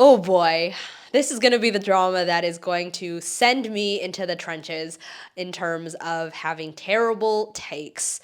Oh boy, this is going to be the drama that is going to send me into the trenches in terms of having terrible takes.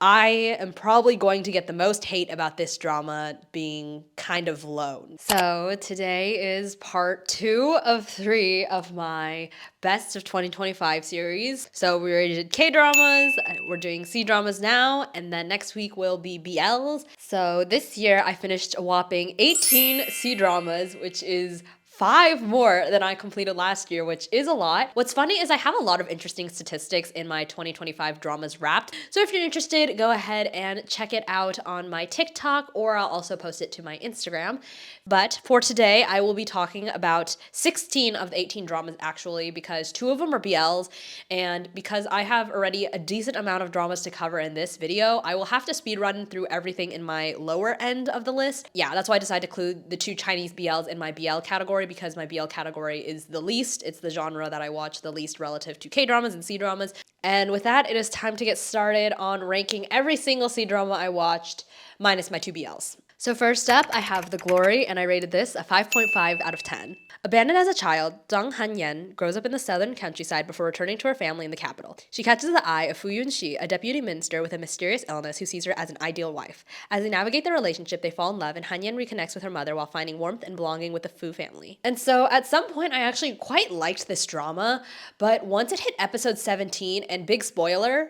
I am probably going to get the most hate about this drama being kind of low. So today is part 2 of 3 of my best of 2025 series. So we already did K-dramas, we're doing C-dramas now, and then next week will be BLs. So this year I finished a whopping 18 C-dramas, which is 5 more than I completed last year, which is a lot. What's funny is I have a lot of interesting statistics in my 2025 dramas wrapped. So if you're interested, go ahead and check it out on my TikTok, or I'll also post it to my Instagram. But for today, I will be talking about 16 of the 18 dramas actually, because 2 of them are BLs, and because I have already a decent amount of dramas to cover in this video, I will have to speed run through everything in my lower end of the list. Yeah, that's why I decided to include the 2 Chinese BLs in my BL category, because my BL category is the least. It's the genre that I watch the least relative to K-dramas and C-dramas. And with that, it is time to get started on ranking every single C-drama I watched, minus my 2 BLs. So first up, I have The Glory, and I rated this a 5.5 out of 10. Abandoned as a child, Dong Han-yen grows up in the southern countryside before returning to her family in the capital. She catches the eye of Fu Yun-shi, a deputy minister with a mysterious illness who sees her as an ideal wife. As they navigate their relationship, they fall in love, and Han-yen reconnects with her mother while finding warmth and belonging with the Fu family. And so at some point, I actually quite liked this drama, but once it hit episode 17, and big spoiler,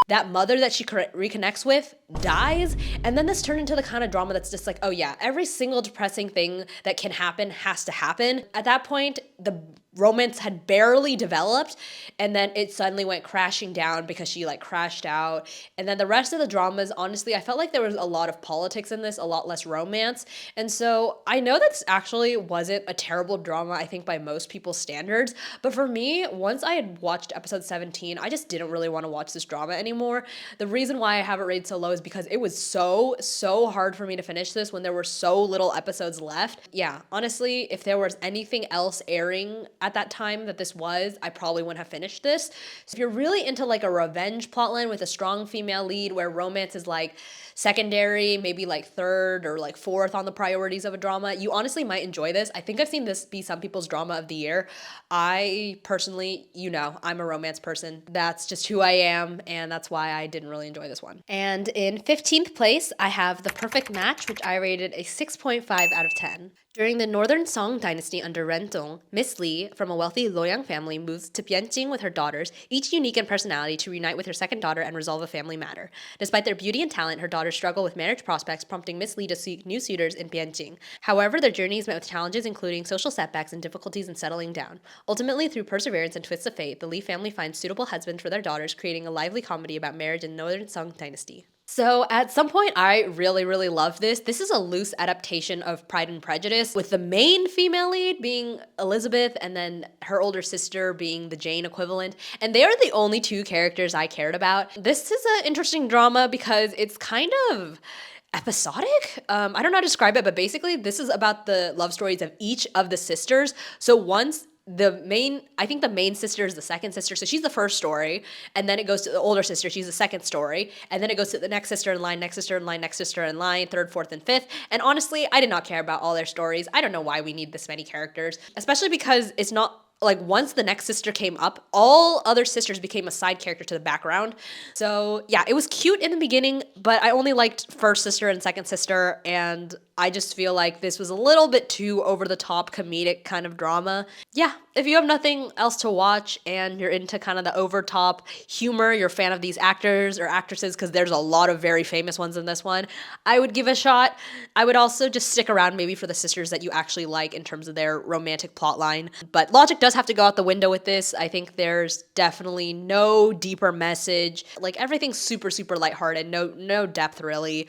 that mother that she reconnects with dies, and then this turned into the kind of drama that's just like, oh yeah, every single depressing thing that can happen has to happen. At that point, the romance had barely developed, and then it suddenly went crashing down because she like crashed out. And then the rest of the dramas, honestly, I felt like there was a lot of politics in this, a lot less romance. And so I know this actually wasn't a terrible drama, I think, by most people's standards, but for me, once I had watched episode 17, I just didn't really want to watch this drama anymore. The reason why I have it rated so low is because it was so hard for me to finish this when there were so little episodes left. Yeah, honestly, if there was anything else airing at that time that this was, I probably wouldn't have finished this. So if you're really into like a revenge plotline with a strong female lead where romance is like secondary, maybe like third or like fourth on the priorities of a drama, you honestly might enjoy this. I think I've seen this be some people's drama of the year. I personally, I'm a romance person. That's just who I am, and that's why I didn't really enjoy this one. And in 15th place, I have The Perfect Match, which I rated a 6.5 out of 10. During the Northern Song dynasty under Ren Dong, Miss Lee, from a wealthy Loyang family, moves to Bianjing with her daughters, each unique in personality, to reunite with her second daughter and resolve a family matter. Despite their beauty and talent, her daughters struggle with marriage prospects, prompting Miss Lee to seek new suitors in Bianjing. However, their journey is met with challenges including social setbacks and difficulties in settling down. Ultimately, through perseverance and twists of fate, the Lee family finds suitable husbands for their daughters, creating a lively comedy about marriage in Northern Song dynasty. So at some point, I really loved this. This is a loose adaptation of Pride and Prejudice, with the main female lead being Elizabeth and then her older sister being the Jane equivalent. And they are the only 2 characters I cared about. This is an interesting drama because it's kind of episodic. I don't know how to describe it, but basically this is about the love stories of each of the sisters. So once I think the main sister is the second sister, so she's the first story, and then it goes to the older sister, she's the second story, and then it goes to the next sister in line, next sister in line, next sister in line, third, fourth, and fifth. And honestly, I did not care about all their stories. I don't know why we need this many characters, especially because it's not like once the next sister came up, all other sisters became a side character to the background. So yeah, it was cute in the beginning, but I only liked first sister and second sister, and I just feel like this was a little bit too over-the-top comedic kind of drama. Yeah, if you have nothing else to watch and you're into kind of the over-top humor, you're a fan of these actors or actresses, because there's a lot of very famous ones in this one, I would give a shot. I would also just stick around maybe for the sisters that you actually like in terms of their romantic plotline. But logic does have to go out the window with this. I think there's definitely no deeper message. Like, everything's super lighthearted, no depth really.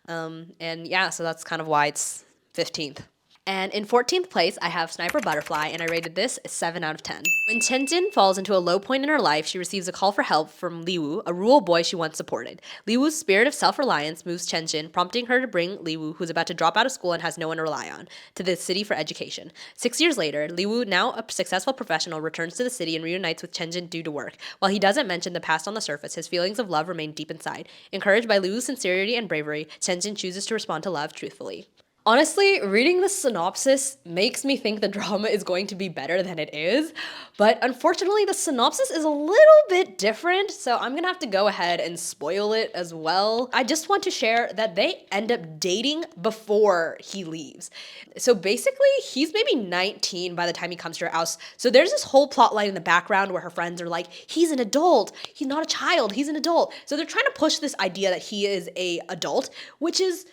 And yeah, so that's kind of why it's 15th. And in 14th place, I have Sniper Butterfly, and I rated this a 7 out of 10. When Chenjin falls into a low point in her life, she receives a call for help from Liwu, a rural boy she once supported. Liwu's spirit of self-reliance moves Chenjin, prompting her to bring Liwu, who's about to drop out of school and has no one to rely on, to the city for education. 6 years later, Liwu, now a successful professional, returns to the city and reunites with Chenjin due to work. While he doesn't mention the past on the surface, his feelings of love remain deep inside. Encouraged by Liwu's sincerity and bravery, Chenjin chooses to respond to love truthfully. Honestly, reading the synopsis makes me think the drama is going to be better than it is, but unfortunately, the synopsis is a little bit different, so I'm gonna have to go ahead and spoil it as well. I just want to share that they end up dating before he leaves. So basically, he's maybe 19 by the time he comes to her house. So there's this whole plot line in the background where her friends are like, he's an adult, he's not a child, he's an adult. So they're trying to push this idea that he is a adult, which is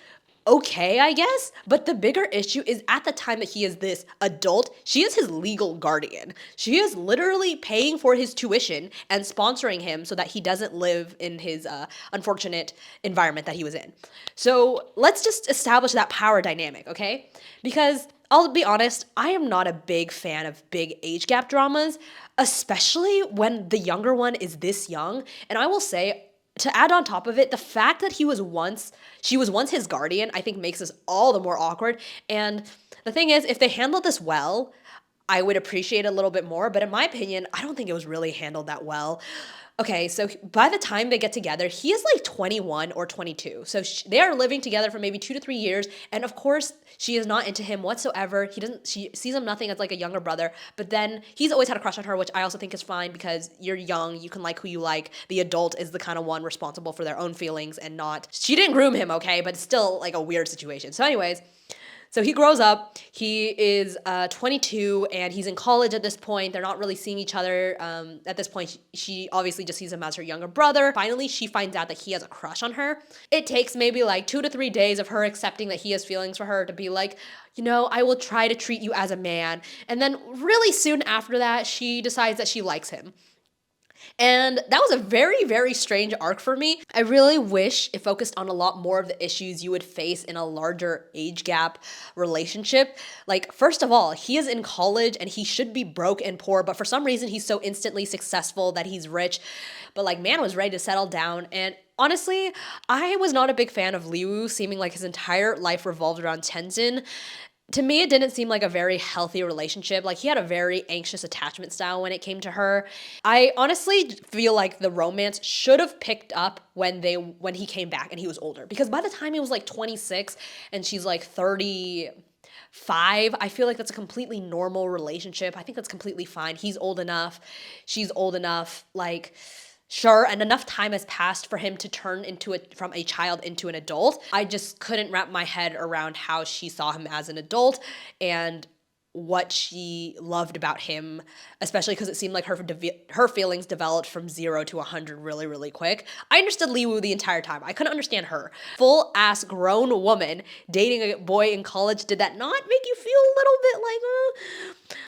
okay, I guess. But the bigger issue is at the time that he is this adult, she is his legal guardian. She is literally paying for his tuition and sponsoring him so that he doesn't live in his unfortunate environment that he was in. So let's just establish that power dynamic, okay? Because I'll be honest, I am not a big fan of big age gap dramas, especially when the younger one is this young. And I will say, to add on top of it, the fact that she was once his guardian, I think makes this all the more awkward. And the thing is, if they handled this well, I would appreciate it a little bit more. But in my opinion, I don't think it was really handled that well. Okay, so by the time they get together, he is like 21 or 22. So they are living together for maybe 2 to 3 years, and of course, she is not into him whatsoever. She sees him nothing as like a younger brother. But then he's always had a crush on her, which I also think is fine because you're young, you can like who you like. The adult is the kind of one responsible for their own feelings and not. She didn't groom him, okay, but it's still like a weird situation. So, anyways. So he grows up. He is 22 and he's in college at this point. They're not really seeing each other at this point. She obviously just sees him as her younger brother. Finally, she finds out that he has a crush on her. It takes maybe like 2 to 3 days of her accepting that he has feelings for her to be like, I will try to treat you as a man. And then really soon after that, she decides that she likes him. And that was a very, very strange arc for me. I really wish it focused on a lot more of the issues you would face in a larger age gap relationship. Like, first of all, he is in college and he should be broke and poor, but for some reason he's so instantly successful that he's rich. But like, man was ready to settle down. And honestly, I was not a big fan of Liu, seeming like his entire life revolved around Tenzin. To me, it didn't seem like a very healthy relationship. Like, he had a very anxious attachment style when it came to her. I honestly feel like the romance should have picked up when he came back and he was older. Because by the time he was like 26 and she's like 35, I feel like that's a completely normal relationship. I think that's completely fine. He's old enough. She's old enough. Like, sure, and enough time has passed for him to turn from a child into an adult. I just couldn't wrap my head around how she saw him as an adult and what she loved about him, especially because it seemed like her feelings developed from 0 to 100 really, really quick. I understood Liu the entire time. I couldn't understand her. Full-ass grown woman dating a boy in college. Did that not make you feel a little bit like,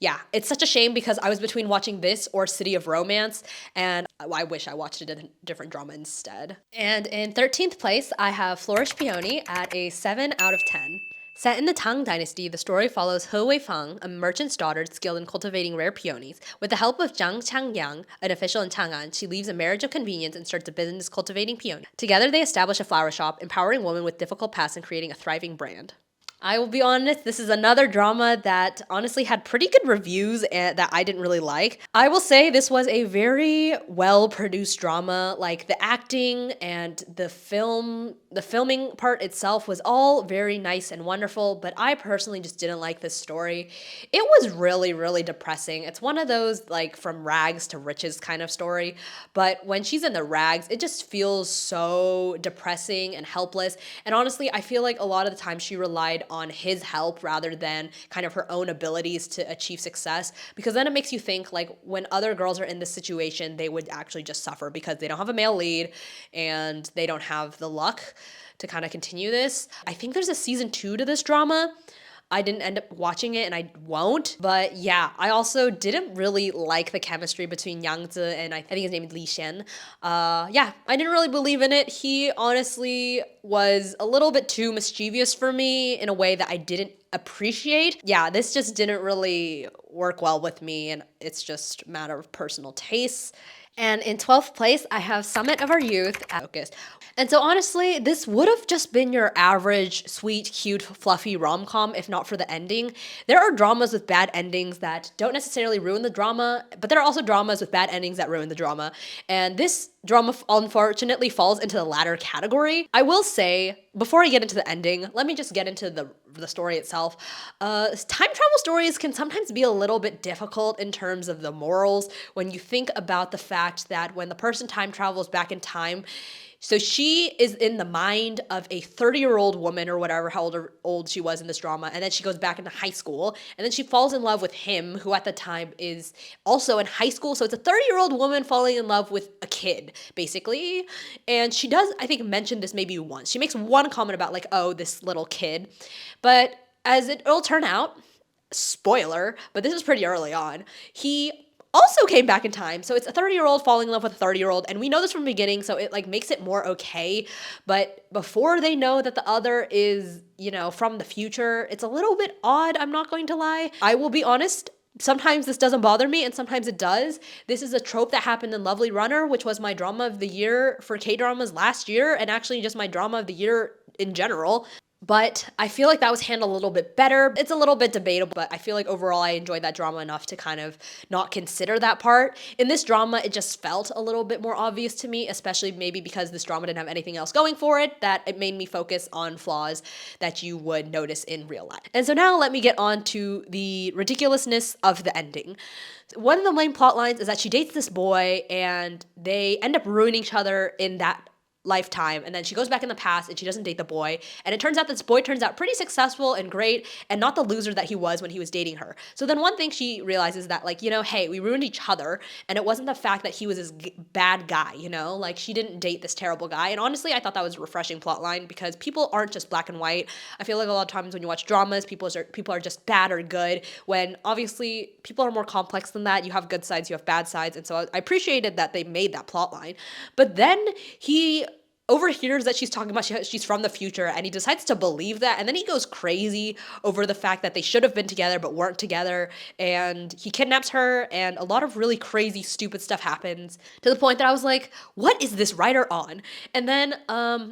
Yeah, it's such a shame because I was between watching this or City of Romance, and I wish I watched a different drama instead. And in 13th place, I have Flourish Peony at a 7 out of 10. Set in the Tang Dynasty, the story follows He Weifang, a merchant's daughter skilled in cultivating rare peonies. With the help of Zhang Changyang, an official in Chang'an, she leaves a marriage of convenience and starts a business cultivating peonies. Together, they establish a flower shop, empowering women with difficult pasts and creating a thriving brand. I will be honest, this is another drama that honestly had pretty good reviews and that I didn't really like. I will say this was a very well-produced drama. Like, the acting and the filming part itself was all very nice and wonderful, but I personally just didn't like this story. It was really, really depressing. It's one of those, like, from rags to riches kind of story, but when she's in the rags, it just feels so depressing and helpless. And honestly, I feel like a lot of the time she relied on his help rather than kind of her own abilities to achieve success, because then it makes you think, like, when other girls are in this situation, they would actually just suffer because they don't have a male lead and they don't have the luck to kind of continue this. I think there's a season 2 to this drama. I didn't end up watching it and I won't. But yeah, I also didn't really like the chemistry between Yang Zi and I think his name is Li Xian. Yeah, I didn't really believe in it. He honestly was a little bit too mischievous for me in a way that I didn't appreciate. Yeah, this just didn't really work well with me, and it's just a matter of personal tastes. And in 12th place, I have Summit of Our Youth at Focus. And so honestly, this would have just been your average, sweet, cute, fluffy rom-com if not for the ending. There are dramas with bad endings that don't necessarily ruin the drama, but there are also dramas with bad endings that ruin the drama. And this drama unfortunately falls into the latter category. I will say, before I get into the ending, let me just get into the story itself. Time travel stories can sometimes be a little bit difficult in terms of the morals when you think about the fact that when the person time travels back in time, so she is in the mind of a 30-year-old woman or whatever, how old she was in this drama, and then she goes back into high school, and then she falls in love with him, who at the time is also in high school. So it's a 30-year-old woman falling in love with a kid, basically. And she does, I think, mention this maybe once. She makes one comment about like, oh, this little kid. But as it'll turn out, spoiler, but this is pretty early on, he also came back in time. So it's a 30-year-old falling in love with a 30-year-old, and we know this from the beginning, so it like makes it more okay. But before they know that the other is, from the future, it's a little bit odd, I'm not going to lie. I will be honest, sometimes this doesn't bother me and sometimes it does. This is a trope that happened in Lovely Runner, which was my drama of the year for K-dramas last year, and actually just my drama of the year in general. But I feel like that was handled a little bit better. It's a little bit debatable, but I feel like overall I enjoyed that drama enough to kind of not consider that part. In this drama, it just felt a little bit more obvious to me, especially maybe because this drama didn't have anything else going for it, that it made me focus on flaws that you would notice in real life. And so now let me get on to the ridiculousness of the ending. One of the main plot lines is that she dates this boy and they end up ruining each other in that lifetime, and then she goes back in the past and she doesn't date the boy, and it turns out this boy turns out pretty successful and great and not the loser that he was when he was dating her. So then one thing she realizes that like, hey, we ruined each other, and it wasn't the fact that he was this bad guy, like she didn't date this terrible guy. And honestly, I thought that was a refreshing plot line because people aren't just black and white. I feel like a lot of times when you watch dramas, people are just bad or good, when obviously people are more complex than that. You have good sides, you have bad sides, and so I appreciated that they made that plot line. But then he overhears that she's talking about she's from the future, and he decides to believe that, and then he goes crazy over the fact that they should have been together but weren't together, and he kidnaps her, and a lot of really crazy stupid stuff happens to the point that I was like, what is this writer on? And then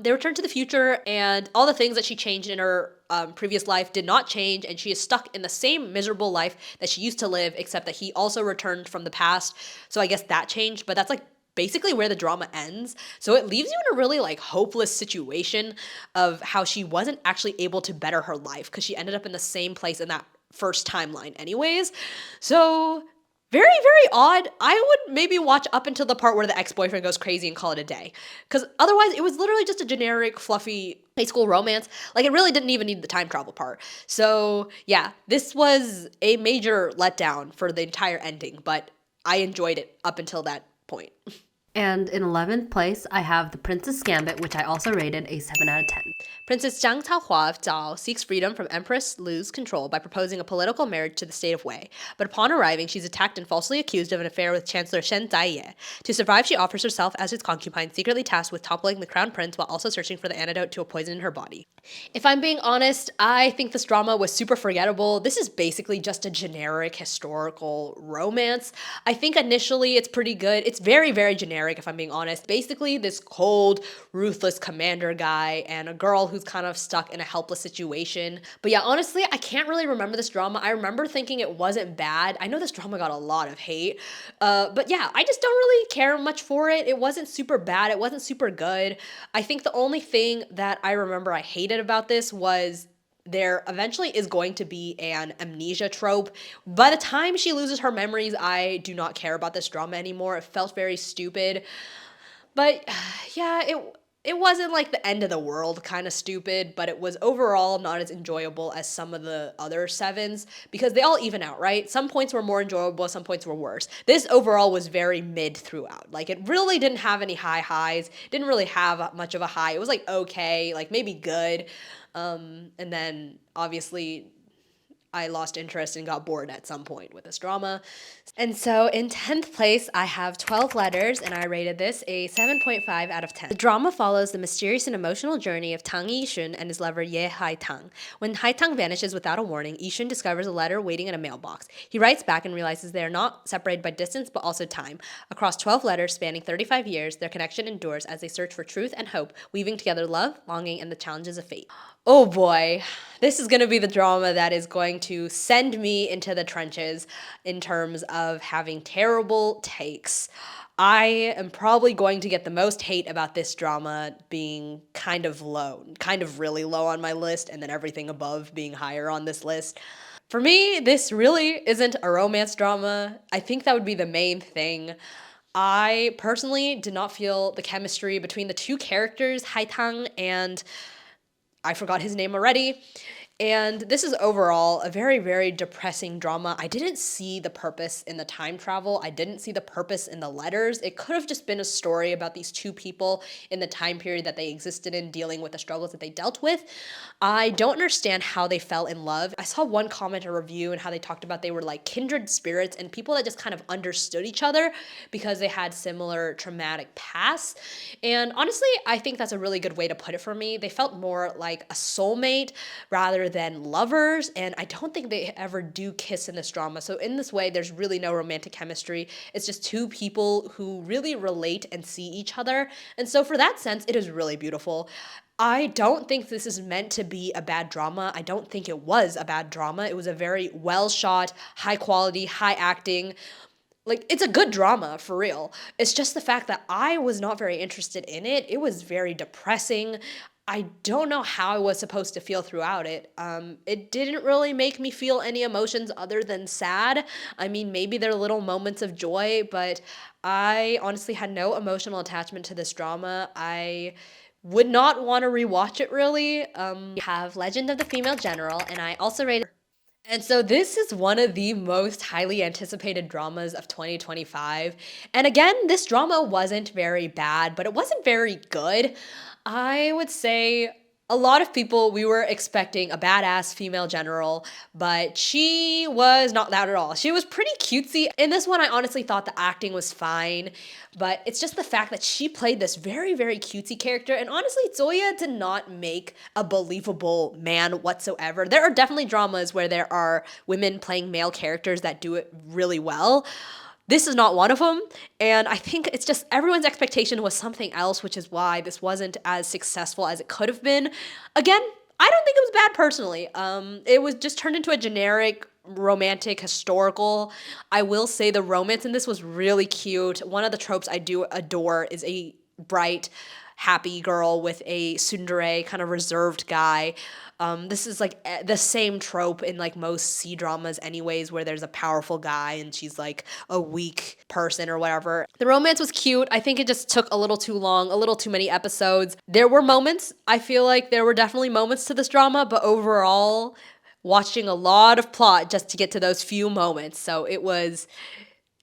they return to the future, and all the things that she changed in her previous life did not change, and she is stuck in the same miserable life that she used to live, except that he also returned from the past. So I guess that changed, but that's like basically where the drama ends. So it leaves you in a really like hopeless situation of how she wasn't actually able to better her life because she ended up in the same place in that first timeline anyways. So very, very odd. I would maybe watch up until the part where the ex-boyfriend goes crazy and call it a day. Because otherwise, it was literally just a generic, fluffy high school romance. Like, it really didn't even need the time travel part. So, yeah, this was a major letdown for the entire ending, but I enjoyed it up until that point. And in 11th place, I have The Princess Gambit, which I also rated a 7 out of 10. Princess Jiang Taohua of Zhao seeks freedom from Empress Lu's control by proposing a political marriage to the state of Wei. But upon arriving, she's attacked and falsely accused of an affair with Chancellor Shen Zaiye. To survive, she offers herself as his concubine, secretly tasked with toppling the crown prince while also searching for the antidote to a poison in her body. If I'm being honest, I think this drama was super forgettable. This is basically just a generic historical romance. I think initially it's pretty good. It's very, very generic, if I'm being honest. Basically, this cold, ruthless commander guy and a girl who's kind of stuck in a helpless situation. But yeah, honestly, I can't really remember this drama. I remember thinking it wasn't bad. I know this drama got a lot of hate. But yeah, I just don't really care much for it. It wasn't super bad. It wasn't super good. I think the only thing that I remember I hated about this was there eventually is going to be an amnesia trope. By the time she loses her memories, I do not care about this drama anymore. It felt very stupid. But yeah, it wasn't like the end of the world kind of stupid, but it was overall not as enjoyable as some of the other sevens because they all even out, right? Some points were more enjoyable, some points were worse. This overall was very mid throughout. Like, it really didn't have any high highs, didn't really have much of a high. It was like okay, like maybe good. And then obviously I lost interest and got bored at some point with this drama. And so in 10th place, I have 12 Letters, and I rated this a 7.5 out of 10. The drama follows the mysterious and emotional journey of Tang Yishun and his lover Ye Haitang. When Haitang vanishes without a warning, Yishun discovers a letter waiting in a mailbox. He writes back and realizes they are not separated by distance but also time. Across 12 letters spanning 35 years, their connection endures as they search for truth and hope, weaving together love, longing, and the challenges of fate. Oh boy, this is going to be the drama that is going to send me into the trenches in terms of having terrible takes. I am probably going to get the most hate about this drama being kind of low, kind of really low on my list, and then everything above being higher on this list. For me, this really isn't a romance drama. I think that would be the main thing. I personally did not feel the chemistry between the two characters, Haitang and I forgot his name already. And this is overall a very, very depressing drama. I didn't see the purpose in the time travel. I didn't see the purpose in the letters. It could have just been a story about these two people in the time period that they existed in, dealing with the struggles that they dealt with. I don't understand how they fell in love. I saw one comment or review and how they talked about they were like kindred spirits and people that just kind of understood each other because they had similar traumatic pasts. And honestly, I think that's a really good way to put it for me. They felt more like a soulmate rather than lovers, and I don't think they ever do kiss in this drama. So in this way, there's really no romantic chemistry. It's just two people who really relate and see each other. And so for that sense, it is really beautiful. I don't think this is meant to be a bad drama. I don't think it was a bad drama. It was a very well shot, high quality, high acting, like, it's a good drama, for real. It's just the fact that I was not very interested in it. It was very depressing. I don't know how I was supposed to feel throughout it. It didn't really make me feel any emotions other than sad. I mean, maybe there are little moments of joy, but I honestly had no emotional attachment to this drama. I would not want to rewatch it, really. We have Legend of the Female General, and I also rated. And so this is one of the most highly anticipated dramas of 2025. And again, this drama wasn't very bad, but it wasn't very good. I would say a lot of people, we were expecting a badass female general, but she was not that at all. She was pretty cutesy. In this one, I honestly thought the acting was fine, but it's just the fact that she played this very, very cutesy character. And honestly, Zoya did not make a believable man whatsoever. There are definitely dramas where there are women playing male characters that do it really well. This is not one of them, and I think it's just everyone's expectation was something else, which is why this wasn't as successful as it could have been. Again, I don't think it was bad personally. It was just turned into a generic romantic historical. I will say the romance in this was really cute. One of the tropes I do adore is a bright, happy girl with a tsundere, kind of reserved guy. This is like the same trope in like most C dramas anyways, where there's a powerful guy and she's like a weak person or whatever. The romance was cute. I think it just took a little too long, a little too many episodes. There were moments, I feel like there were definitely moments to this drama, but overall, watching a lot of plot just to get to those few moments. So it was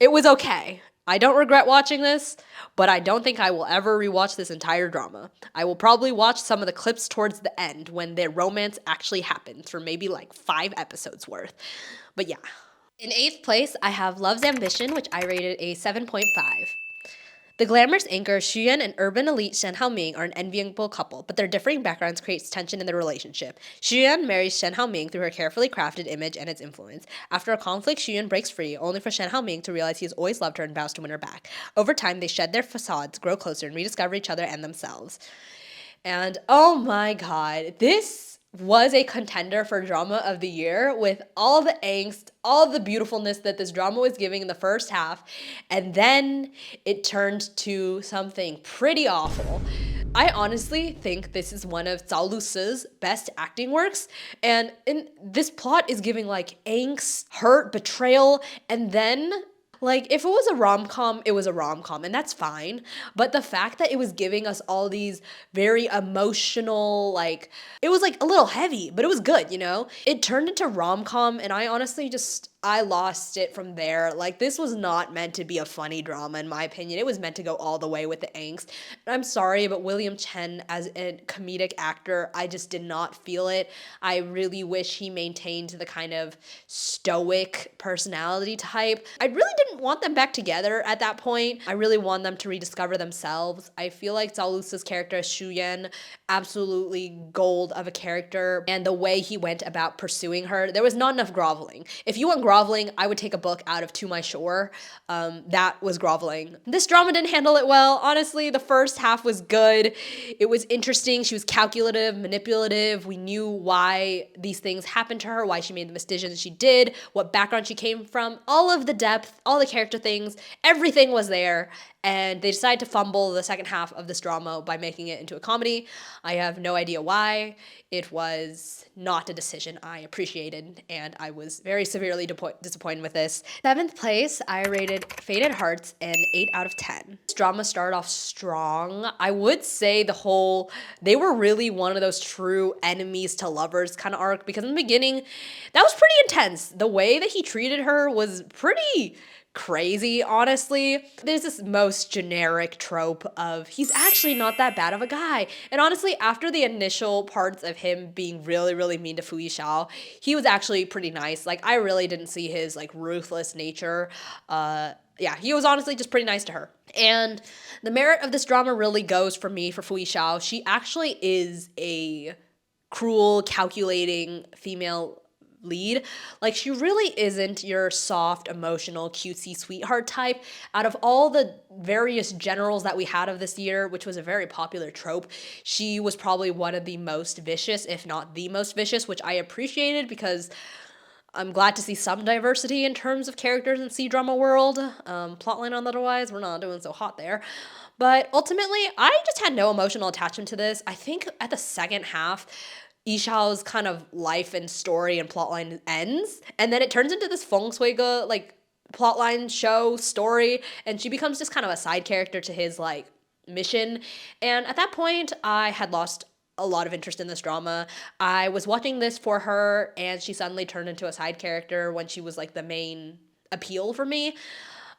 okay. I don't regret watching this, but I don't think I will ever rewatch this entire drama. I will probably watch some of the clips towards the end when their romance actually happens for maybe like 5 episodes worth. But yeah. In 8th place, I have Love's Ambition, which I rated a 7.5. The glamorous anchor Xuyen and urban elite Shen Haoming are an enviable couple, but their differing backgrounds creates tension in their relationship. Xuyen marries Shen Haoming through her carefully crafted image and its influence. After a conflict, Xuyen breaks free, only for Shen Haoming to realize he has always loved her and vows to win her back. Over time, they shed their facades, grow closer, and rediscover each other and themselves. And oh my god, this was a contender for drama of the year with all the angst, all the beautifulness that this drama was giving in the first half, and then it turned to something pretty awful. I honestly think this is one of Zhao Lusi's best acting works, and this plot is giving like angst, hurt, betrayal, and then like, if it was a rom-com, it was a rom-com, and that's fine. But the fact that it was giving us all these very emotional, like, it was like a little heavy, but it was good, you know? It turned into rom-com, and I honestly I lost it from there. Like, this was not meant to be a funny drama, in my opinion. It was meant to go all the way with the angst. And I'm sorry, but William Chen, as a comedic actor, I just did not feel it. I really wish he maintained the kind of stoic personality type. I really didn't want them back together at that point. I really want them to rediscover themselves. I feel like Zhao Lusi's character, Shu Yan, absolutely gold of a character. And the way he went about pursuing her, there was not enough groveling. If you want groveling, I would take a book out of To My Shore. That was groveling. This drama didn't handle it well. Honestly, the first half was good. It was interesting. She was calculative, manipulative. We knew why these things happened to her, why she made the decisions she did, what background she came from, all of the depth, all all the character things, everything was there, and they decided to fumble the second half of this drama by making it into a comedy. I have no idea why. It was not a decision I appreciated, and I was very severely disappointed with this. Seventh place, I rated Faded Hearts an 8 out of 10. This drama started off strong. I would say they were really one of those true enemies to lovers kind of arc, because in the beginning, that was pretty intense. The way that he treated her was pretty crazy, honestly. There's this most generic trope of he's actually not that bad of a guy. And honestly, after the initial parts of him being really, really mean to Fu Yishao, he was actually pretty nice. Like, I really didn't see his, like, ruthless nature. Yeah, he was honestly just pretty nice to her. And the merit of this drama really goes for me for Fu Yishao. She actually is a cruel, calculating female lead. Like, she really isn't your soft, emotional, cutesy sweetheart type. Out of all the various generals that we had of this year, which was a very popular trope, she was probably one of the most vicious, if not the most vicious, which I appreciated because I'm glad to see some diversity in terms of characters in C-drama world. Plotline on otherwise, we're not doing so hot there. But ultimately, I just had no emotional attachment to this. I think at the second half, Ishao's kind of life and story and plotline ends, and then it turns into this Feng Shuiga, like, plotline show story, and she becomes just kind of a side character to his, like, mission. And at that point, I had lost a lot of interest in this drama. I was watching this for her, and she suddenly turned into a side character when she was, like, the main appeal for me.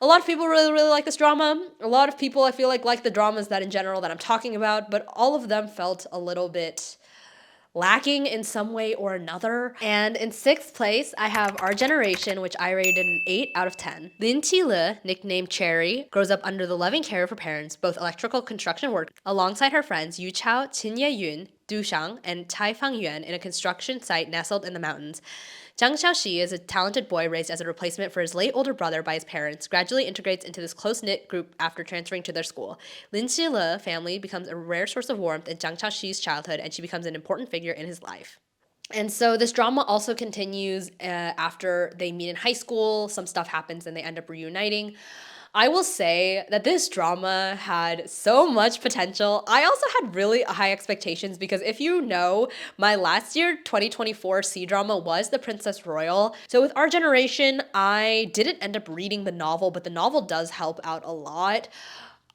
A lot of people really, really like this drama. A lot of people, I feel like the dramas that in general that I'm talking about, but all of them felt a little bit lacking in some way or another. And in sixth place, I have Our Generation, which I rated an 8 out of 10. Lin Qile, nicknamed Cherry, grows up under the loving care of her parents, both electrical construction workers, alongside her friends Yu Chao, Qin Ye-yun, Du Shang, and Tai Fang Yuan in a construction site nestled in the mountains. Zhang Xiaoxi is a talented boy raised as a replacement for his late older brother by his parents, gradually integrates into this close-knit group after transferring to their school. Lin Xile family becomes a rare source of warmth in Zhang Xiaoxi's childhood, and she becomes an important figure in his life. And so this drama also continues after they meet in high school. Some stuff happens and they end up reuniting. I will say that this drama had so much potential. I also had really high expectations because if you know, my last year 2024 C-drama was The Princess Royal. So with Our Generation, I didn't end up reading the novel, but the novel does help out a lot.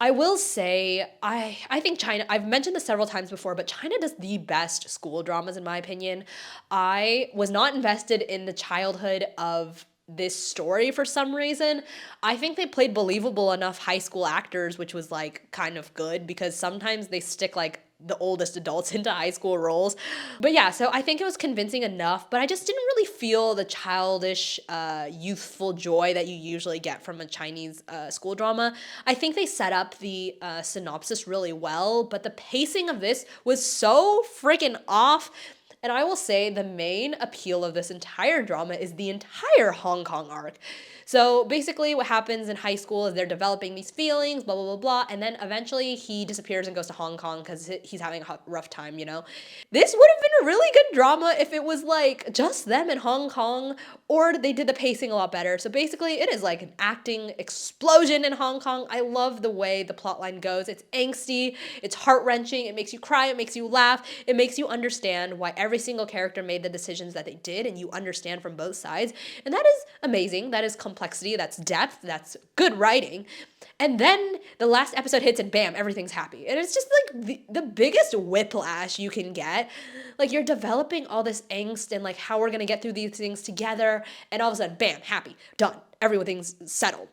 I will say, I think China, I've mentioned this several times before, but China does the best school dramas in my opinion. I was not invested in the childhood of this story for some reason. I think they played believable enough high school actors, which was like kind of good because sometimes they stick like the oldest adults into high school roles. But yeah, so I think it was convincing enough, but I just didn't really feel the childish, youthful joy that you usually get from a Chinese school drama. I think they set up the synopsis really well, but the pacing of this was so freaking off. And I will say the main appeal of this entire drama is the entire Hong Kong arc. So basically what happens in high school is they're developing these feelings, blah, blah, blah, blah, and then eventually he disappears and goes to Hong Kong because he's having a rough time, you know? This would have been a really good drama if it was like just them in Hong Kong, or they did the pacing a lot better. So basically it is like an acting explosion in Hong Kong. I love the way the plotline goes. It's angsty, it's heart-wrenching, it makes you cry, it makes you laugh, it makes you understand why every single character made the decisions that they did, and you understand from both sides. And that is amazing. That is complexity, that's depth, that's good writing. And then the last episode hits and bam, everything's happy. And it's just like the biggest whiplash you can get. Like you're developing all this angst and like how we're gonna get through these things together, and all of a sudden, bam, happy, done. Everything's settled.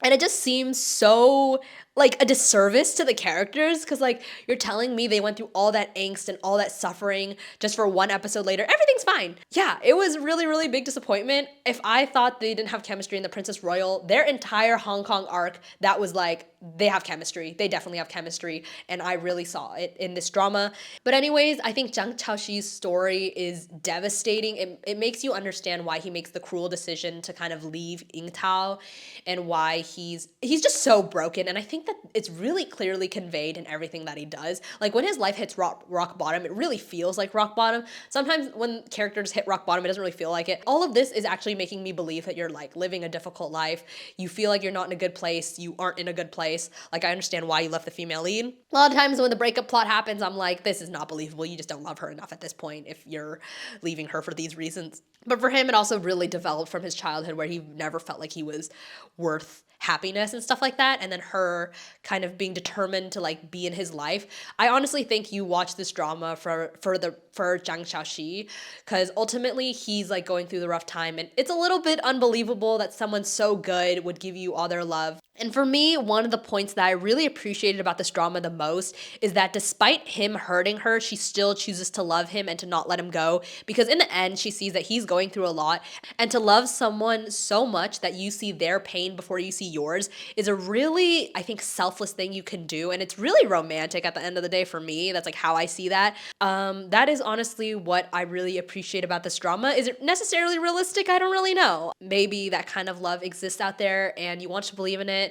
And it just seems so like a disservice to the characters because like you're telling me they went through all that angst and all that suffering just for one episode later. Everything's fine. Yeah, it was really, really big disappointment. If I thought they didn't have chemistry in The Princess Royal, their entire Hong Kong arc, that was like, they have chemistry. They definitely have chemistry. And I really saw it in this drama. But anyways, I think Zhang Chaoxi's story is devastating. It makes you understand why he makes the cruel decision to kind of leave Yingtao and why he's just so broken. And I think think that it's really clearly conveyed in everything that he does. Like when his life hits rock bottom, it really feels like rock bottom. Sometimes when characters hit rock bottom, it doesn't really feel like it. All of this is actually making me believe that you're like living a difficult life. You feel like you're not in a good place. You aren't in a good place. Like I understand why you left the female lead. A lot of times when the breakup plot happens, I'm like, this is not believable. You just don't love her enough at this point if you're leaving her for these reasons. But for him, it also really developed from his childhood where he never felt like he was worth happiness and stuff like that, and then her kind of being determined to like be in his life. I honestly think you watch this drama for Zhang Xiaoxi, because ultimately he's like going through the rough time, and it's a little bit unbelievable that someone so good would give you all their love. And for me, one of the points that I really appreciated about this drama the most is that despite him hurting her, she still chooses to love him and to not let him go, because in the end she sees that he's going through a lot, and to love someone so much that you see their pain before you see yours is a really, I think, selfless thing you can do, and it's really romantic at the end of the day for me. That's like how I see that. That is honestly what I really appreciate about this drama. Is it necessarily realistic? I don't really know. Maybe that kind of love exists out there and you want to believe in it,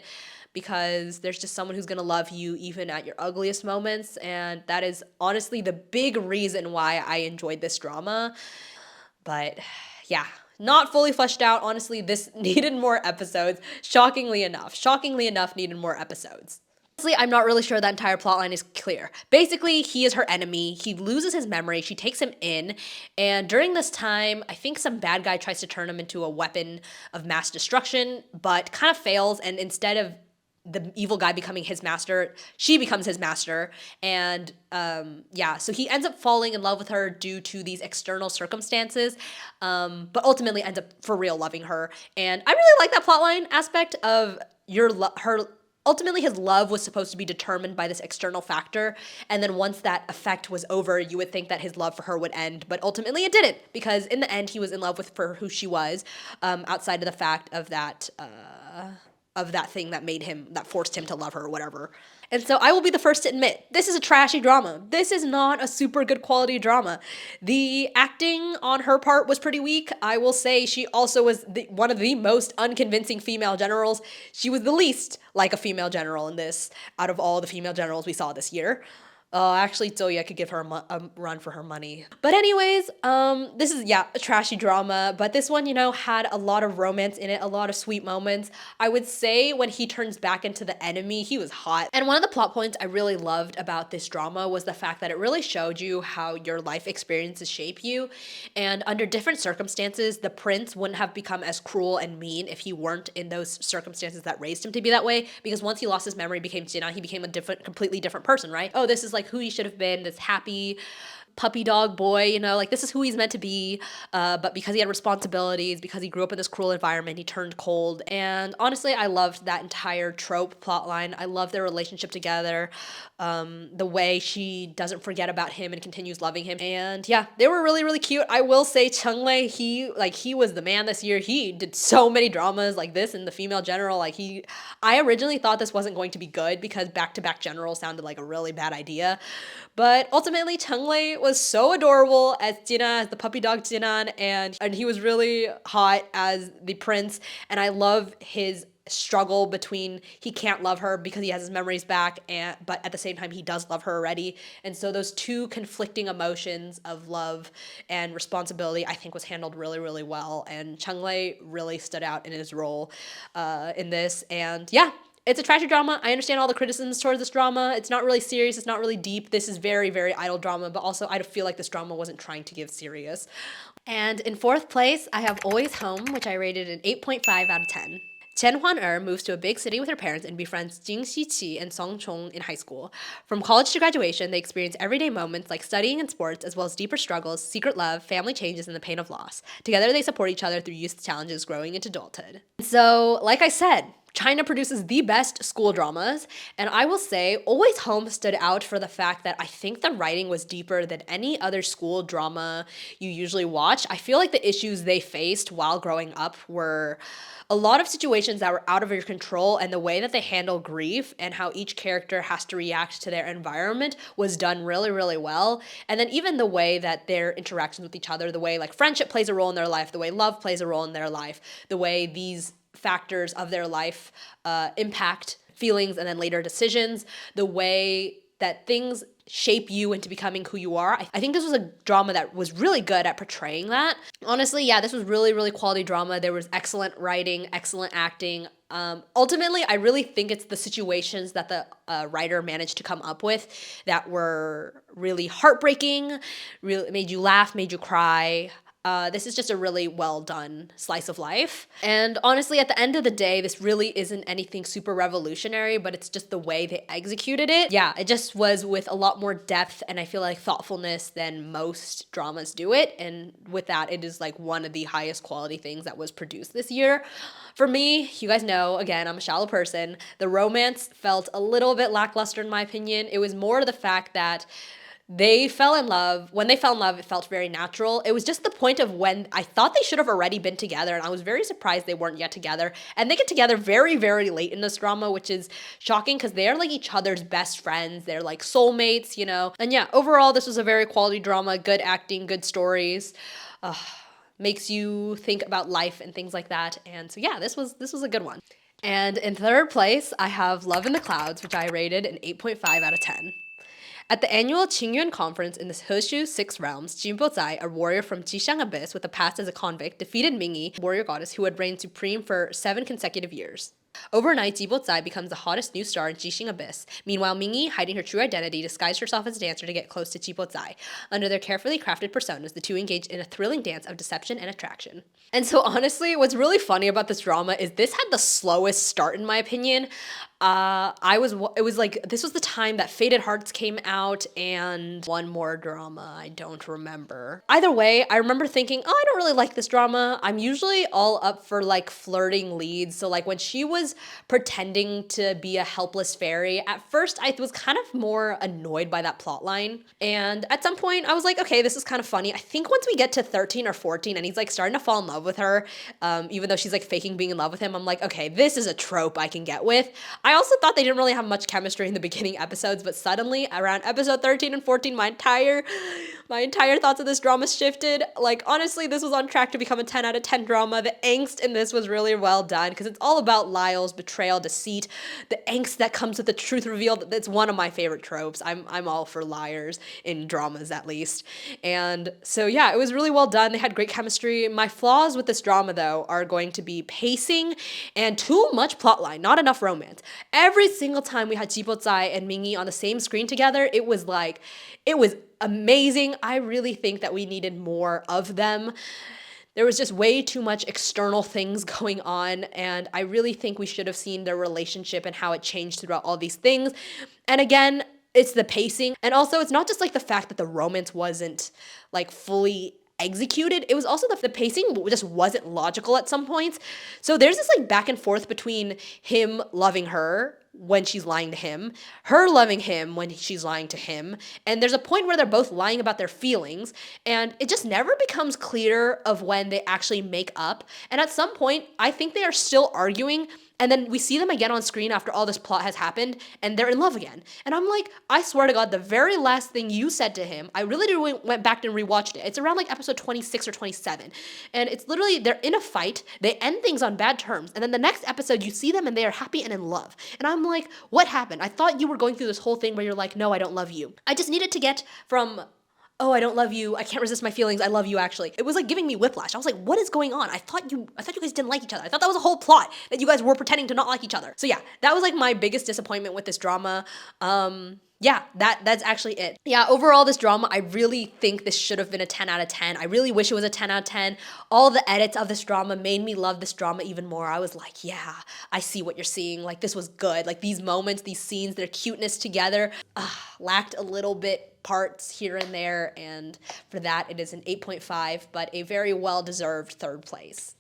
because there's just someone who's gonna love you even at your ugliest moments, and that is honestly the big reason why I enjoyed this drama. But yeah, not fully fleshed out. Honestly, this needed more episodes. Shockingly enough, needed more episodes. Honestly, I'm not really sure that entire plotline is clear. Basically, he is her enemy. He loses his memory. She takes him in. And during this time, I think some bad guy tries to turn him into a weapon of mass destruction, but kind of fails. And instead of the evil guy becoming his master, she becomes his master. And yeah, so he ends up falling in love with her due to these external circumstances, but ultimately ends up for real loving her. And I really like that plotline aspect of her. Ultimately, his love was supposed to be determined by this external factor, and then once that effect was over, you would think that his love for her would end, but ultimately it didn't, because in the end, he was in love with her who she was, outside of the fact of that thing that made him, that forced him to love her or whatever. And so I will be the first to admit, this is a trashy drama. This is not a super good quality drama. The acting on her part was pretty weak. I will say she also was one of the most unconvincing female generals. She was the least like a female general in this out of all the female generals we saw this year. Actually, Zoya could give her a run for her money. But anyways, this is, yeah, a trashy drama, but this one, had a lot of romance in it, a lot of sweet moments. I would say when he turns back into the enemy, he was hot. And one of the plot points I really loved about this drama was the fact that it really showed you how your life experiences shape you. And under different circumstances, the prince wouldn't have become as cruel and mean if he weren't in those circumstances that raised him to be that way. Because once he lost his memory, became Jina, he became a completely different person, right? Oh, this is like who he should have been, this happy puppy dog boy, like this is who he's meant to be. But because he had responsibilities, because he grew up in this cruel environment, he turned cold. And honestly, I loved that entire trope plotline. I love their relationship together. The way she doesn't forget about him and continues loving him. And yeah, they were really, really cute. I will say Chunglei, he was the man this year. He did so many dramas like this and the female general. I originally thought this wasn't going to be good because back-to-back general sounded like a really bad idea. But ultimately, Chunglei was so adorable as Jina, as the puppy dog Jinan, and he was really hot as the prince. And I love his struggle between he can't love her because he has his memories back, but at the same time he does love her already. And so those two conflicting emotions of love and responsibility I think was handled really, really well. And Chunglei really stood out in his role in this. And yeah, it's a trashy drama. I understand all the criticisms towards this drama. It's not really serious. It's not really deep. This is very, very idle drama, but also I feel like this drama wasn't trying to give serious. And in fourth place, I have Always Home, which I rated an 8.5 out of 10. Chen Huan-er moves to a big city with her parents and befriends Jing Xi-qi and Song Chong in high school. From college to graduation, they experience everyday moments like studying and sports, as well as deeper struggles, secret love, family changes, and the pain of loss. Together, they support each other through youth challenges growing into adulthood. So, like I said, China produces the best school dramas, and I will say Always Home stood out for the fact that I think the writing was deeper than any other school drama you usually watch. I feel like the issues they faced while growing up were a lot of situations that were out of your control, and the way that they handle grief and how each character has to react to their environment was done really, really well. And then even the way that their interactions with each other, the way like friendship plays a role in their life, the way love plays a role in their life, the way these factors of their life impact feelings and then later decisions, the way that things shape you into becoming who you are. I think this was a drama that was really good at portraying that. Honestly, yeah, this was really, really quality drama. There was excellent writing, excellent acting. Ultimately, I really think it's the situations that the writer managed to come up with that were really heartbreaking, really made you laugh, made you cry. This is just a really well done slice of life. And honestly, at the end of the day, this really isn't anything super revolutionary, but it's just the way they executed it. Yeah, it just was with a lot more depth and I feel like thoughtfulness than most dramas do it. And with that, it is like one of the highest quality things that was produced this year. For me, you guys know, again, I'm a shallow person. The romance felt a little bit lackluster in my opinion. It was more the fact that they fell in love. When they fell in love, it felt very natural. It was just the point of when I thought they should have already been together, and I was very surprised they weren't yet together. And they get together very, very late in this drama, which is shocking because they're like each other's best friends. They're like soulmates, you know? And yeah, overall, this was a very quality drama, good acting, good stories. Makes you think about life and things like that. And so yeah, this was a good one. And in third place, I have Love in the Clouds, which I rated an 8.5 out of 10. At the annual Qingyuan conference in the Heshu Six Realms, Jinbo Zai, a warrior from Jixiang Abyss with a past as a convict, defeated Mingi, warrior goddess who had reigned supreme for 7 consecutive years. Overnight, Jibo Zai becomes the hottest new star in Jixing Abyss. Meanwhile, Mingi, hiding her true identity, disguised herself as a dancer to get close to Jibo Zai. Under their carefully crafted personas, the two engage in a thrilling dance of deception and attraction. And so honestly, what's really funny about this drama is this had the slowest start in my opinion. This was the time that Faded Hearts came out and one more drama, I don't remember. Either way, I remember thinking, oh, I don't really like this drama. I'm usually all up for like flirting leads. So like when she was pretending to be a helpless fairy, at first I was kind of more annoyed by that plot line. And at some point I was like, okay, this is kind of funny. I think once we get to 13 or 14 and he's like starting to fall in love with her, even though she's like faking being in love with him, I'm like, okay, this is a trope I can get with. I also thought they didn't really have much chemistry in the beginning episodes, but suddenly around episode 13 and 14, my entire thoughts of this drama shifted. Like, honestly, this was on track to become a 10 out of 10 drama. The angst in this was really well done because it's all about Lyle's betrayal, deceit, the angst that comes with the truth reveal. That's one of my favorite tropes. I'm all for liars in dramas, at least. And so, yeah, it was really well done. They had great chemistry. My flaws with this drama, though, are going to be pacing and too much plotline, not enough romance. Every single time we had Jibo Zai and Mingi on the same screen together, it was amazing. I really think that we needed more of them. There was just way too much external things going on, and I really think we should have seen their relationship and how it changed throughout all these things. And again, it's the pacing, and also it's not just like the fact that the romance wasn't like fully executed. It was also the pacing just wasn't logical at some points. So there's this like back and forth between him loving her when she's lying to him, her loving him when she's lying to him, and there's a point where they're both lying about their feelings, and it just never becomes clear of when they actually make up. And at some point, I think they are still arguing, and then we see them again on screen after all this plot has happened, and they're in love again. And I'm like, I swear to God, the very last thing you said to him, I really went back and rewatched it. It's around like episode 26 or 27. And it's literally, they're in a fight, they end things on bad terms, and then the next episode you see them and they are happy and in love. And I'm like, what happened? I thought you were going through this whole thing where you're like, no, I don't love you. I just needed to get from, oh, I don't love you, I can't resist my feelings, I love you actually. It was like giving me whiplash. I was like, what is going on? I thought you guys didn't like each other. I thought that was a whole plot, that you guys were pretending to not like each other. So yeah, that was like my biggest disappointment with this drama. Yeah, that's actually it. Yeah, overall, this drama, I really think this should have been a 10 out of 10. I really wish it was a 10 out of 10. All the edits of this drama made me love this drama even more. I was like, yeah, I see what you're seeing. Like, this was good. Like, these moments, these scenes, their cuteness together lacked a little bit parts here and there, and for that, it is an 8.5, but a very well-deserved third place.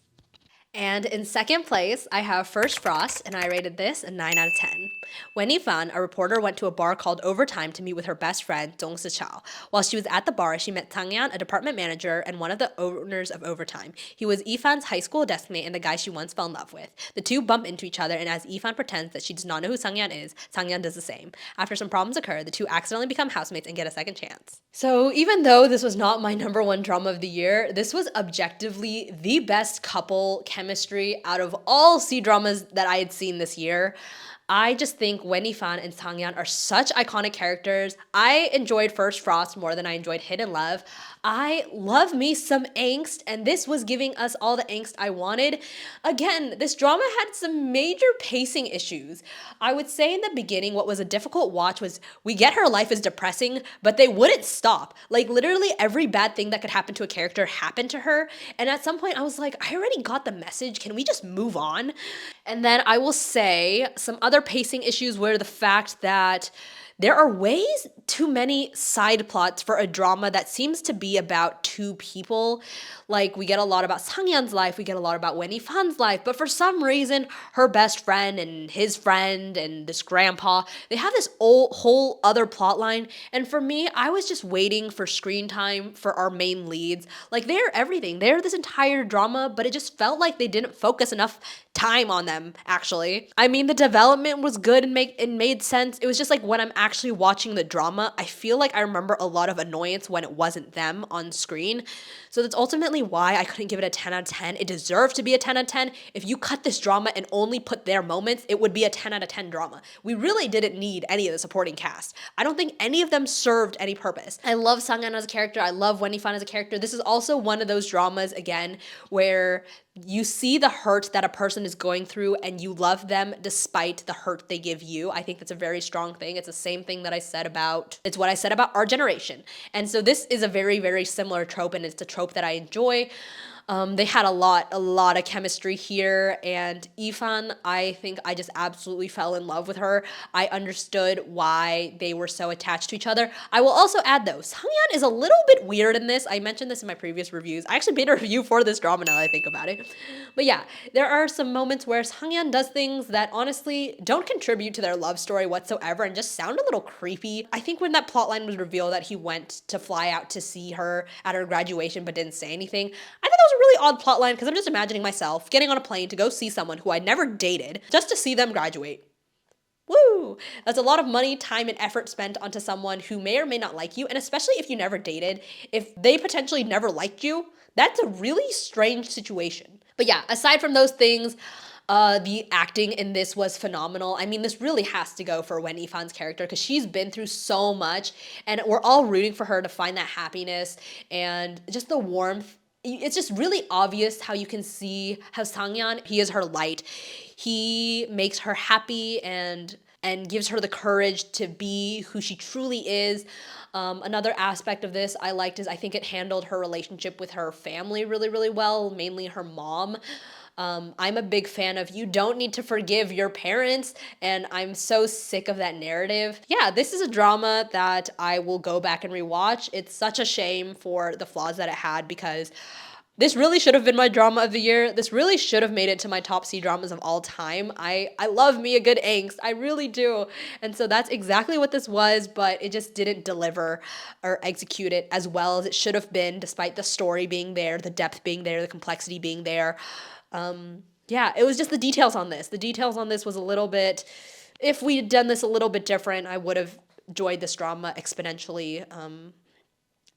And in second place, I have First Frost, and I rated this a 9 out of 10. When Yifan, a reporter, went to a bar called Overtime to meet with her best friend, Dong Sichao. While she was at the bar, she met Tangyan, a department manager and one of the owners of Overtime. He was Yifan's high school desk mate and the guy she once fell in love with. The two bump into each other, and as Yifan pretends that she does not know who Tangyan is, Tangyan does the same. After some problems occur, the two accidentally become housemates and get a second chance. So even though this was not my number one drama of the year, this was objectively the best couple chemistry chemistry out of all C-dramas that I had seen this year. I just think Wendy Fan and Sangyeon are such iconic characters. I enjoyed First Frost more than I enjoyed Hidden Love. I love me some angst, and this was giving us all the angst I wanted. Again, this drama had some major pacing issues. I would say in the beginning, what was a difficult watch was we get her life is depressing, but they wouldn't stop. Like, literally every bad thing that could happen to a character happened to her. And at some point, I was like, I already got the message. Can we just move on? And then I will say some other pacing issues were the fact that there are ways too many side plots for a drama that seems to be about two people. Like, we get a lot about Sangyeon's life, we get a lot about Wendy Fan's life, but for some reason, her best friend and his friend and this grandpa, they have this whole other plot line. And for me, I was just waiting for screen time for our main leads. Like, they're everything. They're this entire drama, but it just felt like they didn't focus enough time on them, actually. I mean, the development was good and made sense. It was just like when I'm actually watching the drama, I feel like I remember a lot of annoyance when it wasn't them on screen. So that's ultimately why I couldn't give it a 10 out of 10. It deserved to be a 10 out of 10. If you cut this drama and only put their moments, it would be a 10 out of 10 drama. We really didn't need any of the supporting cast. I don't think any of them served any purpose. I love Sangyeon as a character. I love Wendy Fan as a character. This is also one of those dramas, again, where you see the hurt that a person is going through and you love them despite the hurt they give you. I think that's a very strong thing. It's the same thing that it's what I said about Our Generation. And so this is a very, very similar trope, and it's a trope that I enjoy. They had a lot of chemistry here, and Ifan, I think I just absolutely fell in love with her. I understood why they were so attached to each other. I will also add though, Sangyeon is a little bit weird in this. I mentioned this in my previous reviews. I actually made a review for this drama now that I think about it. But yeah, there are some moments where Sangyeon does things that honestly don't contribute to their love story whatsoever and just sound a little creepy. I think when that plotline was revealed that he went to fly out to see her at her graduation but didn't say anything, I thought that was a really odd plotline because I'm just imagining myself getting on a plane to go see someone who I never dated just to see them graduate. Woo! That's a lot of money, time, and effort spent onto someone who may or may not like you, and especially if you never dated, if they potentially never liked you, that's a really strange situation. But yeah, aside from those things, the acting in this was phenomenal. I mean, this really has to go for Wendy Fan's character because she's been through so much, and we're all rooting for her to find that happiness and just the warmth. It's just really obvious how you can see how Sangyeon, he is her light. He makes her happy and gives her the courage to be who she truly is. Another aspect of this I liked is I think it handled her relationship with her family really, really well, mainly her mom. I'm a big fan of you don't need to forgive your parents, and I'm so sick of that narrative. Yeah, this is a drama that I will go back and rewatch. It's such a shame for the flaws that it had because this really should have been my drama of the year. This really should have made it to my top C dramas of all time. I love me a good angst. I really do. And so that's exactly what this was, but it just didn't deliver or execute it as well as it should have been, despite the story being there, the depth being there, the complexity being there. Yeah, it was just the details on this. The details on this was a little bit, if we had done this a little bit different, I would have enjoyed this drama exponentially.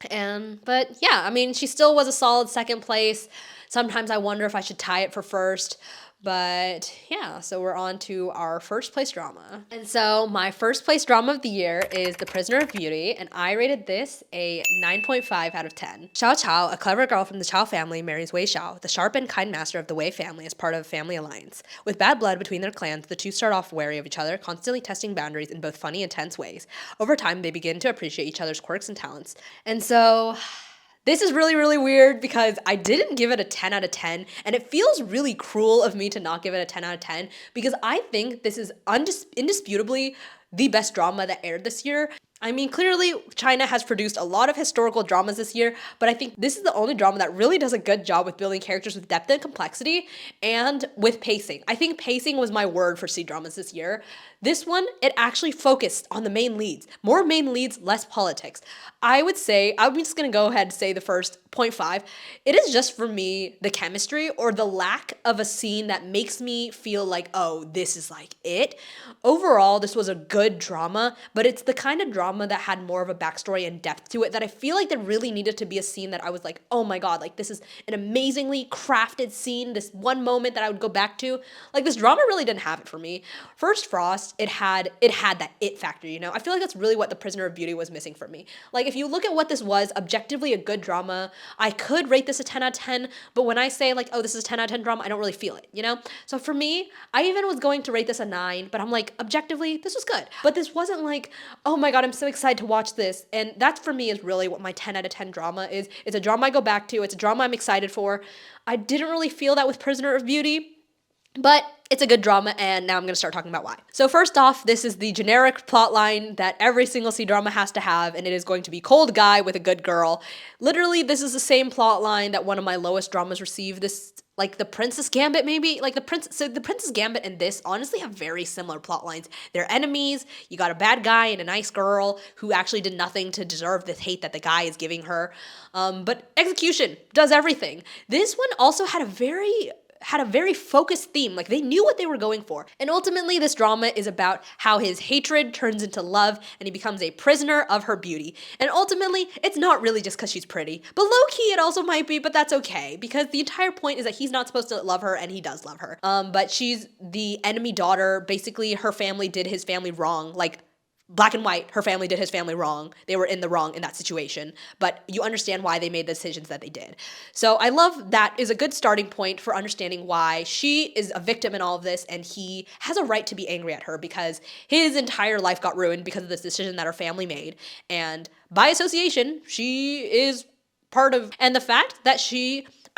But yeah, I mean, she still was a solid second place. Sometimes I wonder if I should tie it for first. But yeah, so we're on to our first place drama. And so my first place drama of the year is The Prisoner of Beauty, and I rated this a 9.5 out of 10. Xiao Chao, a clever girl from the Chao family, marries Wei Xiao, the sharp and kind master of the Wei family, as part of a family alliance. With bad blood between their clans, the two start off wary of each other, constantly testing boundaries in both funny and tense ways. Over time, they begin to appreciate each other's quirks and talents. And so this is really, really weird because I didn't give it a 10 out of 10, and it feels really cruel of me to not give it a 10 out of 10 because I think this is indisputably the best drama that aired this year. I mean, clearly China has produced a lot of historical dramas this year, but I think this is the only drama that really does a good job with building characters with depth and complexity and with pacing. I think pacing was my word for C-dramas this year. This one, it actually focused on the main leads. More main leads, less politics. I would say, I'm just gonna go ahead and say the first 0.5. It is just for me the chemistry or the lack of a scene that makes me feel like, oh, this is like it. Overall, this was a good drama, but it's the kind of drama that had more of a backstory and depth to it that I feel like there really needed to be a scene that I was like, oh my god, like this is an amazingly crafted scene, this one moment that I would go back to. Like this drama really didn't have it for me. First Frost, it had that it factor, you know? I feel like that's really what The Prisoner of Beauty was missing for me. Like if you look at what this was, objectively a good drama, I could rate this a 10 out of 10, but when I say like, oh, this is a 10 out of 10 drama, I don't really feel it, you know? So for me, I even was going to rate this a 9, but I'm like, objectively, this was good. But this wasn't like, oh my god, I'm so excited to watch this. And that for me is really what my 10 out of 10 drama is. It's a drama I go back to, it's a drama I'm excited for. I didn't really feel that with Prisoner of Beauty. But it's a good drama, and now I'm going to start talking about why. So first off, this is the generic plotline that every single C-drama has to have, and it is going to be cold guy with a good girl. Literally, this is the same plotline that one of my lowest dramas received. This, like the Princess Gambit, maybe? Like the Princess Gambit and this honestly have very similar plot lines. They're enemies, you got a bad guy and a nice girl who actually did nothing to deserve the hate that the guy is giving her. But execution does everything. This one also had a very focused theme. Like they knew what they were going for. And ultimately this drama is about how his hatred turns into love and he becomes a prisoner of her beauty. And ultimately it's not really just because she's pretty, but low-key it also might be, but that's okay because the entire point is that he's not supposed to love her and he does love her. But she's the enemy daughter. Basically her family did his family wrong. Like black and white, her family did his family wrong. They were in the wrong in that situation, but you understand why they made the decisions that they did. So I love that is a good starting point for understanding why she is a victim in all of this and he has a right to be angry at her because his entire life got ruined because of this decision that her family made. And by association, she is part of, and the fact that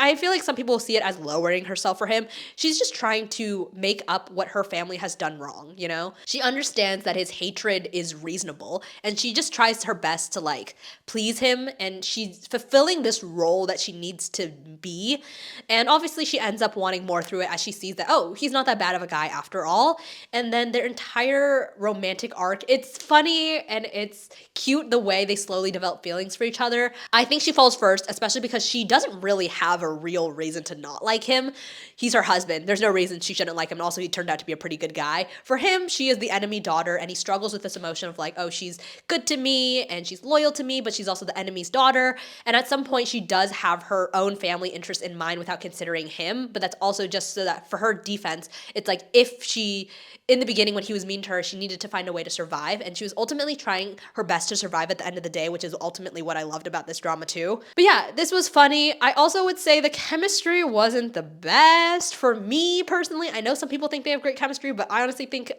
I feel like some people see it as lowering herself for him. She's just trying to make up what her family has done wrong, you know? She understands that his hatred is reasonable and she just tries her best to like please him and she's fulfilling this role that she needs to be. And obviously she ends up wanting more through it as she sees that, oh, he's not that bad of a guy after all. And then their entire romantic arc, it's funny and it's cute the way they slowly develop feelings for each other. I think she falls first, especially because she doesn't really have a real reason to not like him. He's her husband. There's no reason she shouldn't like him. And also he turned out to be a pretty good guy. For him, she is the enemy daughter and he struggles with this emotion of like, oh, she's good to me and she's loyal to me, but she's also the enemy's daughter. And at some point she does have her own family interest in mind without considering him. But that's also just so that for her defense, it's like if she, in the beginning when he was mean to her, she needed to find a way to survive. And she was ultimately trying her best to survive at the end of the day, which is ultimately what I loved about this drama too. But yeah, this was funny. I also would say the chemistry wasn't the best for me personally. I know some people think they have great chemistry, but I honestly think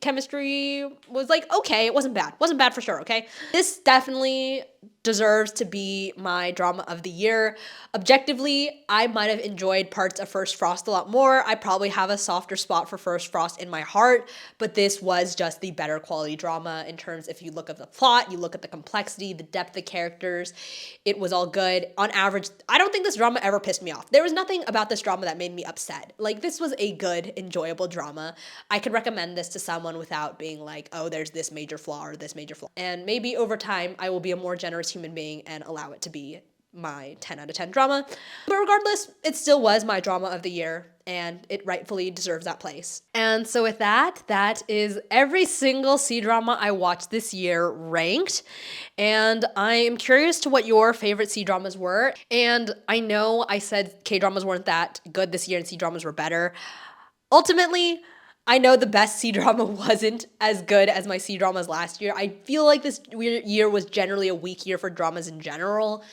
chemistry was like, okay, it wasn't bad. Wasn't bad for sure, okay? This definitely deserves to be my drama of the year. Objectively, I might have enjoyed parts of First Frost a lot more. I probably have a softer spot for First Frost in my heart, but this was just the better quality drama in terms if you look at the plot, you look at the complexity, the depth of characters, it was all good. On average, I don't think this drama ever pissed me off. There was nothing about this drama that made me upset. Like, this was a good, enjoyable drama. I could recommend this to someone without being like, oh, there's this major flaw or this major flaw. And maybe over time, I will be a more generous human being and allow it to be my 10 out of 10 drama. But regardless, it still was my drama of the year and it rightfully deserves that place. And so with that is every single C-drama I watched this year ranked. And I am curious to what your favorite C-dramas were. And I know I said K-dramas weren't that good this year and C-dramas were better. Ultimately, I know the best C-drama wasn't as good as my C-dramas last year. I feel like this year was generally a weak year for dramas in general.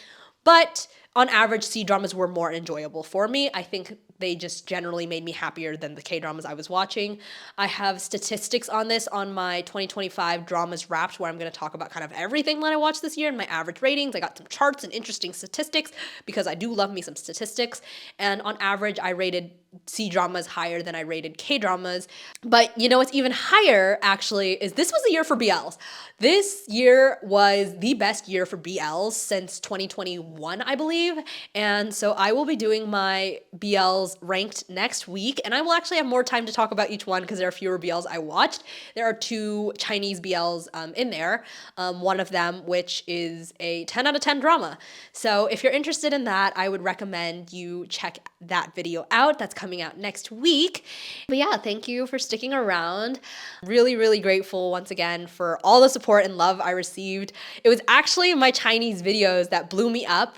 But on average, C-dramas were more enjoyable for me. I think they just generally made me happier than the K-dramas I was watching. I have statistics on this on my 2025 Dramas Wrapped, where I'm going to talk about kind of everything that I watched this year and my average ratings. I got some charts and interesting statistics because I do love me some statistics. And on average, I rated C-dramas higher than I rated K-dramas. But you know what's even higher, actually, is this was the year for BLs. This year was the best year for BLs since 2021, I believe. And so I will be doing my BLs BLs ranked next week, and I will actually have more time to talk about each one because there are fewer BLs I watched. There are 2 Chinese BLs in there, one of them which is a 10 out of 10 drama. So if you're interested in that, I would recommend you check that video out. That's coming out next week. But yeah, thank you for sticking around. Really, really grateful once again for all the support and love I received. It was actually my Chinese videos that blew me up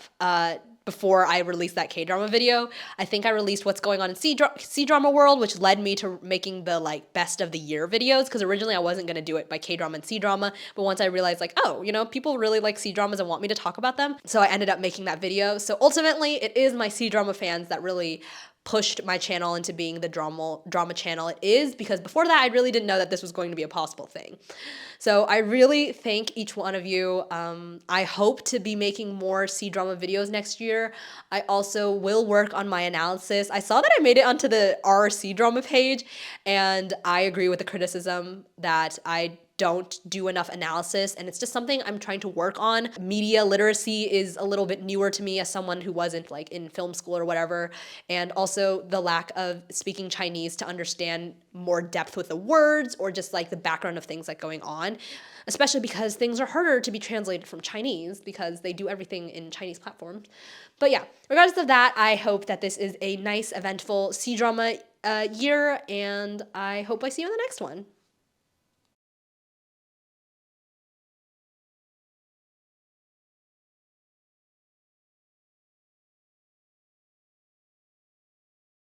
before I released that K-drama video. I think I released What's Going On in C-Drama World, which led me to making the like best of the year videos, because originally I wasn't going to do it by K-drama and C-drama, but once I realized like, oh, you know, people really like C-dramas and want me to talk about them, so I ended up making that video. So ultimately, it is my C-drama fans that really pushed my channel into being the drama channel it is, because before that I really didn't know that this was going to be a possible thing. So I really thank each one of you. I hope to be making more C-drama videos next year. I also will work on my analysis. I saw that I made it onto the R C-drama page, and I agree with the criticism that I don't do enough analysis, and it's just something I'm trying to work on. Media literacy is a little bit newer to me as someone who wasn't like in film school or whatever, and also the lack of speaking Chinese to understand more depth with the words or just like the background of things like going on, especially because things are harder to be translated from Chinese because they do everything in Chinese platforms. But yeah, regardless of that, I hope that this is a nice, eventful C-drama year, and I hope I see you in the next one.